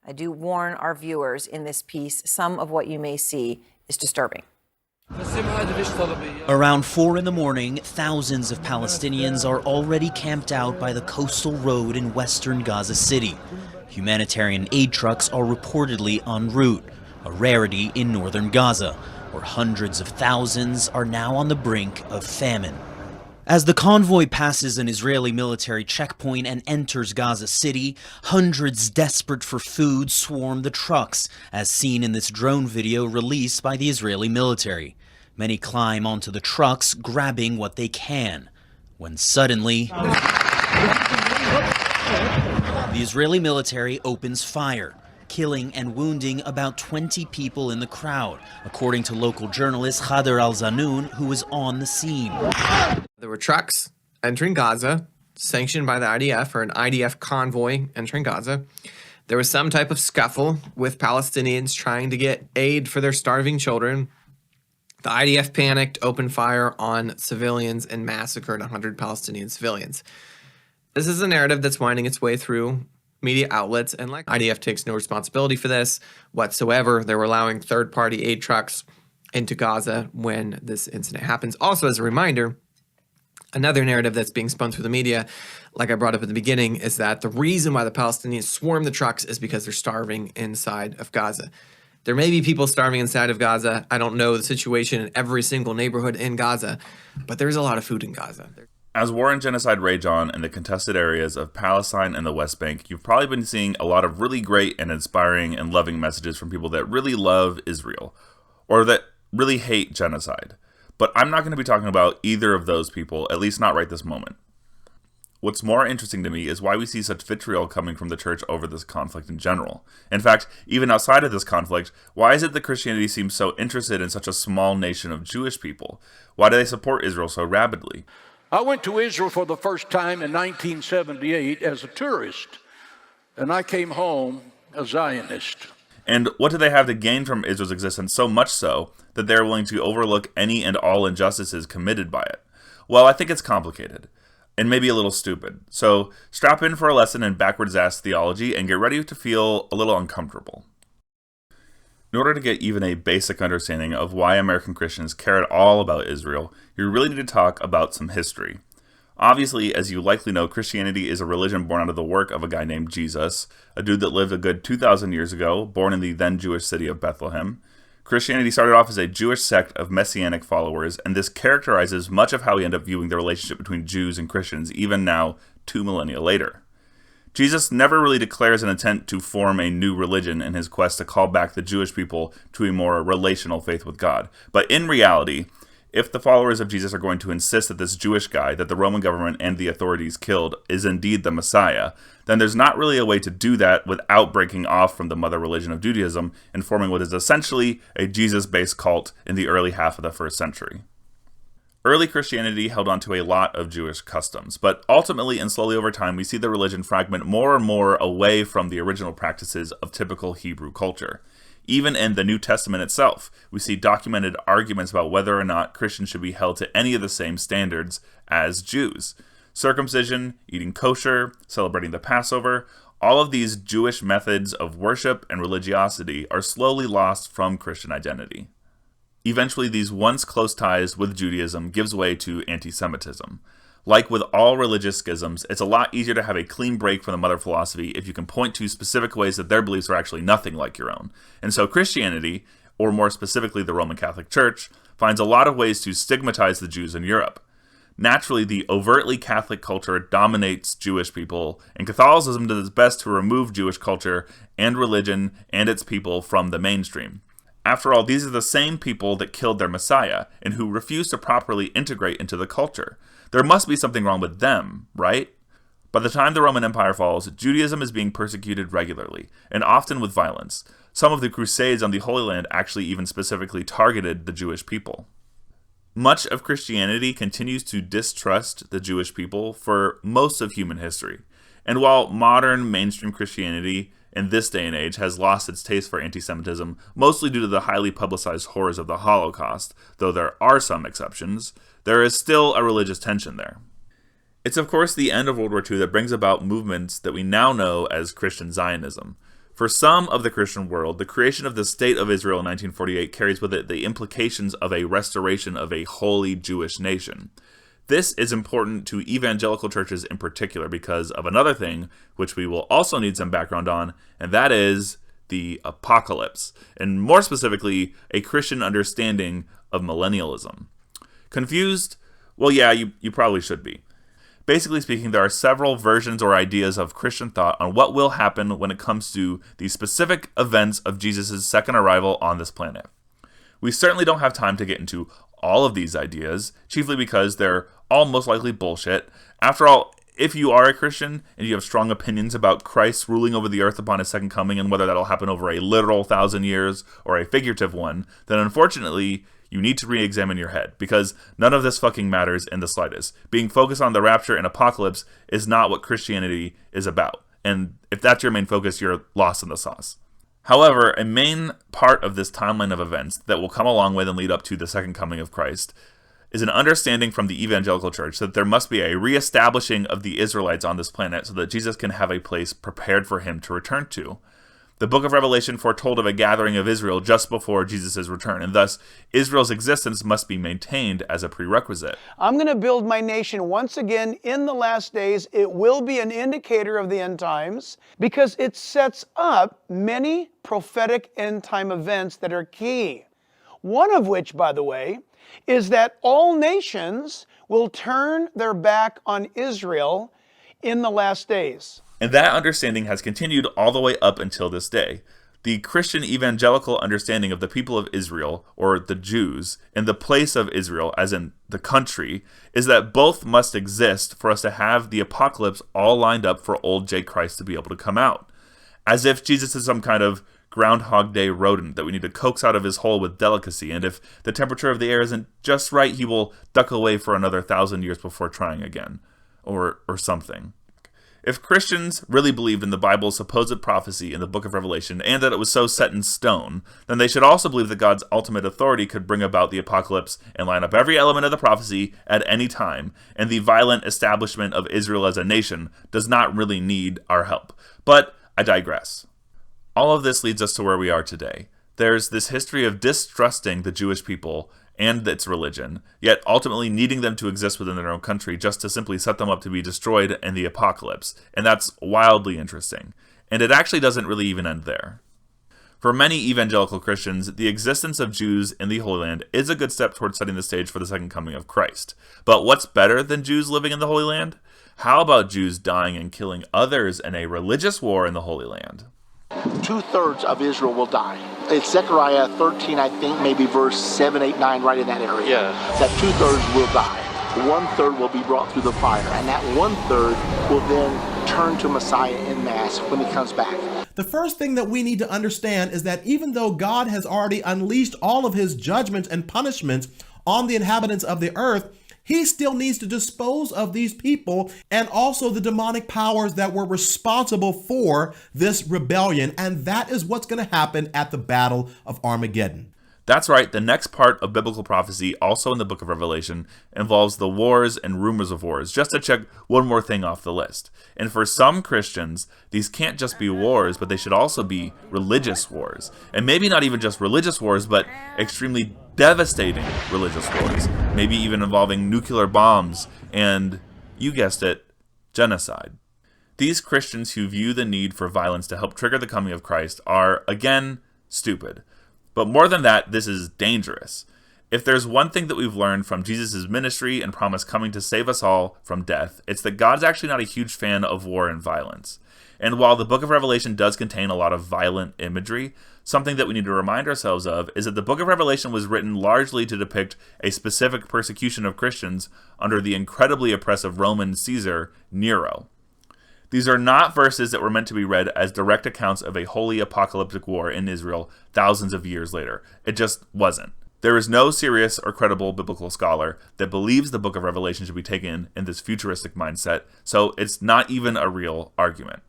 I do warn our viewers in this piece, some of what you may see is disturbing. Around 4 in the morning, thousands of Palestinians are already camped out by the coastal road in western Gaza City. Humanitarian aid trucks are reportedly en route, a rarity in northern Gaza, where hundreds of thousands are now on the brink of famine. As the convoy passes an Israeli military checkpoint and enters Gaza City, hundreds desperate for food swarm the trucks, as seen in this drone video released by the Israeli military. Many climb onto the trucks, grabbing what they can, when suddenly the Israeli military opens fire, killing and wounding about 20 people in the crowd, according to local journalist Khader al-Zanoun, who was on the scene. There were trucks entering Gaza, sanctioned by the IDF, or an IDF convoy entering Gaza. There was some type of scuffle with Palestinians trying to get aid for their starving children. The IDF panicked, opened fire on civilians, and massacred 100 Palestinian civilians. This is a narrative that's winding its way through media outlets, and like IDF takes no responsibility for this whatsoever. They were allowing third-party aid trucks into Gaza when this incident happens. Also, as a reminder, another narrative that's being spun through the media, like I brought up at the beginning, is that the reason why the Palestinians swarm the trucks is because they're starving inside of Gaza. There may be people starving inside of Gaza. I don't know the situation in every single neighborhood in Gaza, but there's a lot of food in Gaza. As war and genocide rage on in the contested areas of Palestine and the West Bank, you've probably been seeing a lot of really great and inspiring and loving messages from people that really love Israel, or that really hate genocide. But I'm not going to be talking about either of those people, at least not right this moment. What's more interesting to me is why we see such vitriol coming from the church over this conflict in general. In fact, even outside of this conflict, why is it that Christianity seems so interested in such a small nation of Jewish people? Why do they support Israel so rabidly? I went to Israel for the first time in 1978 as a tourist, and I came home a Zionist. And what do they have to gain from Israel's existence, so much so that they're willing to overlook any and all injustices committed by it? Well, I think it's complicated, and maybe a little stupid. So strap in for a lesson in backwards-ass theology and get ready to feel a little uncomfortable. In order to get even a basic understanding of why American Christians care at all about Israel, you really need to talk about some history. Obviously, as you likely know, Christianity is a religion born out of the work of a guy named Jesus, a dude that lived a good 2,000 years ago, born in the then Jewish city of Bethlehem. Christianity started off as a Jewish sect of messianic followers, and this characterizes much of how we end up viewing the relationship between Jews and Christians, even now, 2 millennia later. Jesus never really declares an intent to form a new religion in his quest to call back the Jewish people to a more relational faith with God. But in reality, if the followers of Jesus are going to insist that this Jewish guy that the Roman government and the authorities killed is indeed the Messiah, then there's not really a way to do that without breaking off from the mother religion of Judaism and forming what is essentially a Jesus-based cult in the early half of the first century. Early Christianity held on to a lot of Jewish customs, but ultimately and slowly over time we see the religion fragment more and more away from the original practices of typical Hebrew culture. Even in the New Testament itself, we see documented arguments about whether or not Christians should be held to any of the same standards as Jews. Circumcision, eating kosher, celebrating the Passover, all of these Jewish methods of worship and religiosity are slowly lost from Christian identity. Eventually, these once close ties with Judaism gives way to anti-Semitism. Like with all religious schisms, it's a lot easier to have a clean break from the mother philosophy if you can point to specific ways that their beliefs are actually nothing like your own. And so Christianity, or more specifically the Roman Catholic Church, finds a lot of ways to stigmatize the Jews in Europe. Naturally, the overtly Catholic culture dominates Jewish people, and Catholicism does its best to remove Jewish culture and religion and its people from the mainstream. After all, these are the same people that killed their Messiah, and who refuse to properly integrate into the culture. There must be something wrong with them, right? By the time the Roman Empire falls, Judaism is being persecuted regularly, and often with violence. Some of the Crusades on the Holy Land actually even specifically targeted the Jewish people. Much of Christianity continues to distrust the Jewish people for most of human history. And while modern mainstream Christianity in this day and age has lost its taste for anti-Semitism, mostly due to the highly publicized horrors of the Holocaust, though there are some exceptions, there is still a religious tension there. It's of course the end of World War II that brings about movements that we now know as Christian Zionism. For some of the Christian world, the creation of the State of Israel in 1948 carries with it the implications of a restoration of a holy Jewish nation. This is important to evangelical churches in particular because of another thing, which we will also need some background on, and that is the apocalypse, and more specifically, a Christian understanding of millennialism. Confused? Well, yeah, you probably should be. Basically speaking, there are several versions or ideas of Christian thought on what will happen when it comes to the specific events of Jesus' second arrival on this planet. We certainly don't have time to get into all of these ideas, chiefly because they're all most likely bullshit. After all, if you are a Christian and you have strong opinions about Christ ruling over the earth upon his second coming and whether that'll happen over a literal 1,000 years or a figurative one, then unfortunately, you need to re-examine your head, because none of this fucking matters in the slightest. Being focused on the rapture and apocalypse is not what Christianity is about. And if that's your main focus, you're lost in the sauce. However, a main part of this timeline of events that will come along with and lead up to the second coming of Christ is an understanding from the evangelical church that there must be a reestablishing of the Israelites on this planet so that Jesus can have a place prepared for him to return to. The book of Revelation foretold of a gathering of Israel just before Jesus' return, and thus Israel's existence must be maintained as a prerequisite. I'm going to build my nation once again in the last days. It will be an indicator of the end times because it sets up many prophetic end time events that are key. One of which, by the way, is that all nations will turn their back on Israel in the last days. And that understanding has continued all the way up until this day. The Christian evangelical understanding of the people of Israel, or the Jews, in the place of Israel, as in the country, is that both must exist for us to have the apocalypse all lined up for old J. Christ to be able to come out. As if Jesus is some kind of Groundhog Day rodent that we need to coax out of his hole with delicacy, and if the temperature of the air isn't just right, he will duck away for another 1,000 years before trying again, or something. If Christians really believed in the Bible's supposed prophecy in the book of Revelation and that it was so set in stone, then they should also believe that God's ultimate authority could bring about the apocalypse and line up every element of the prophecy at any time, and the violent establishment of Israel as a nation does not really need our help. But I digress. All of this leads us to where we are today. There's this history of distrusting the Jewish people and its religion, yet ultimately needing them to exist within their own country just to simply set them up to be destroyed in the apocalypse. And that's wildly interesting. And it actually doesn't really even end there. For many evangelical Christians, the existence of Jews in the Holy Land is a good step towards setting the stage for the second coming of Christ. But what's better than Jews living in the Holy Land? How about Jews dying and killing others in a religious war in the Holy Land? 2/3 of Israel will die. It's Zechariah 13, I think, maybe verse 7, 8, 9, right in that area. Yeah. That 2/3 will die. 1/3 will be brought through the fire, and that 1/3 will then turn to Messiah en masse when he comes back. The first thing that we need to understand is that even though God has already unleashed all of his judgments and punishments on the inhabitants of the earth, he still needs to dispose of these people and also the demonic powers that were responsible for this rebellion. And that is what's going to happen at the Battle of Armageddon. That's right, the next part of biblical prophecy, also in the book of Revelation, involves the wars and rumors of wars, just to check one more thing off the list. And for some Christians, these can't just be wars, but they should also be religious wars. And maybe not even just religious wars, but extremely devastating religious wars, maybe even involving nuclear bombs and, you guessed it, genocide. These Christians who view the need for violence to help trigger the coming of Christ are, again, stupid. But more than that, this is dangerous. If there's one thing that we've learned from Jesus' ministry and promise coming to save us all from death, it's that God's actually not a huge fan of war and violence. And while the book of Revelation does contain a lot of violent imagery, something that we need to remind ourselves of is that the book of Revelation was written largely to depict a specific persecution of Christians under the incredibly oppressive Roman Caesar, Nero. These are not verses that were meant to be read as direct accounts of a holy apocalyptic war in Israel thousands of years later. It just wasn't. There is no serious or credible biblical scholar that believes the book of Revelation should be taken in this futuristic mindset, so it's not even a real argument.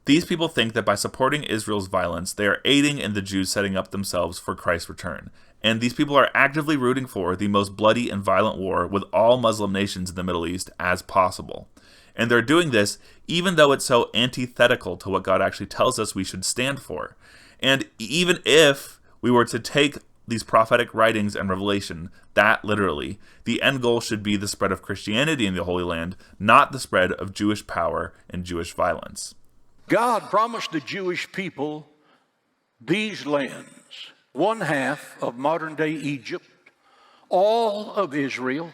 These people think that by supporting Israel's violence, they are aiding in the Jews setting up themselves for Christ's return. And these people are actively rooting for the most bloody and violent war with all Muslim nations in the Middle East as possible. And they're doing this even though it's so antithetical to what God actually tells us we should stand for. And even if we were to take these prophetic writings and revelation that literally, the end goal should be the spread of Christianity in the Holy Land, not the spread of Jewish power and Jewish violence. God promised the Jewish people these lands, one half of modern-day Egypt, all of Israel,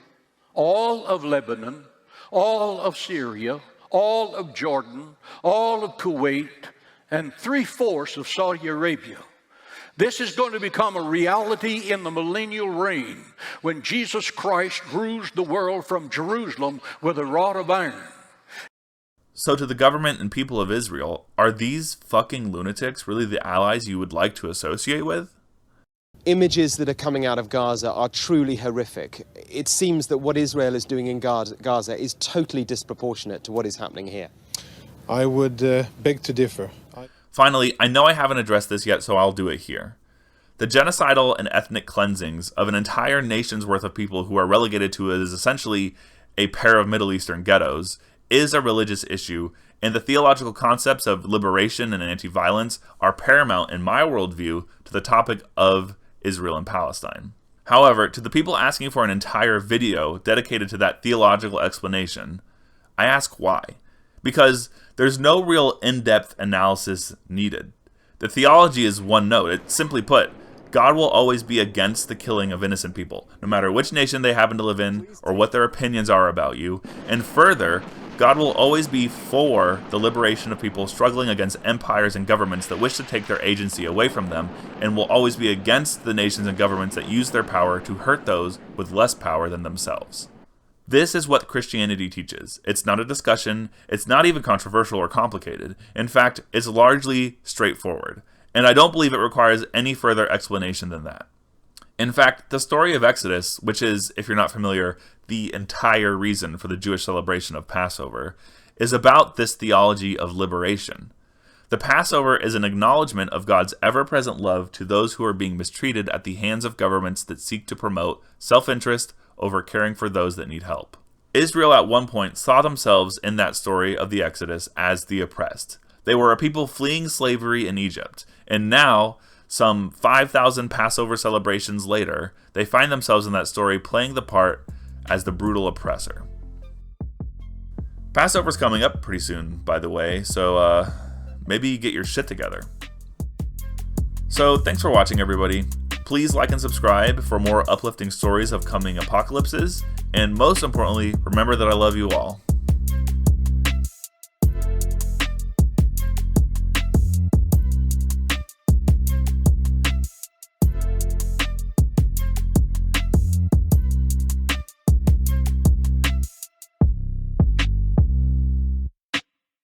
all of Lebanon, all of Syria, all of Jordan, all of Kuwait, and 3/4 of Saudi Arabia. This is going to become a reality in the millennial reign when Jesus Christ rules the world from Jerusalem with a rod of iron. So to the government and people of Israel, are these fucking lunatics really the allies you would like to associate with? Images that are coming out of Gaza are truly horrific. It seems that what Israel is doing in Gaza is totally disproportionate to what is happening here. I would beg to differ. Finally, I know I haven't addressed this yet, so I'll do it here. The genocidal and ethnic cleansings of an entire nation's worth of people who are relegated to as essentially a pair of Middle Eastern ghettos is a religious issue, and the theological concepts of liberation and anti-violence are paramount in my worldview to the topic of Israel and Palestine. However, to the people asking for an entire video dedicated to that theological explanation, I ask why. Because there's no real in-depth analysis needed. The theology is one note. It's simply put, God will always be against the killing of innocent people, no matter which nation they happen to live in or what their opinions are about you. And further, God will always be for the liberation of people struggling against empires and governments that wish to take their agency away from them, and will always be against the nations and governments that use their power to hurt those with less power than themselves. This is what Christianity teaches. It's not a discussion, it's not even controversial or complicated. In fact, it's largely straightforward. And I don't believe it requires any further explanation than that. In fact, the story of Exodus, which is, if you're not familiar, the entire reason for the Jewish celebration of Passover, is about this theology of liberation. The Passover is an acknowledgement of God's ever-present love to those who are being mistreated at the hands of governments that seek to promote self-interest over caring for those that need help. Israel at one point saw themselves in that story of the Exodus as the oppressed. They were a people fleeing slavery in Egypt, and now, some 5,000 Passover celebrations later, they find themselves in that story playing the part as the brutal oppressor. Passover's coming up pretty soon, by the way, so maybe get your shit together. So thanks for watching, everybody. Please like and subscribe for more uplifting stories of coming apocalypses, and most importantly, remember that I love you all.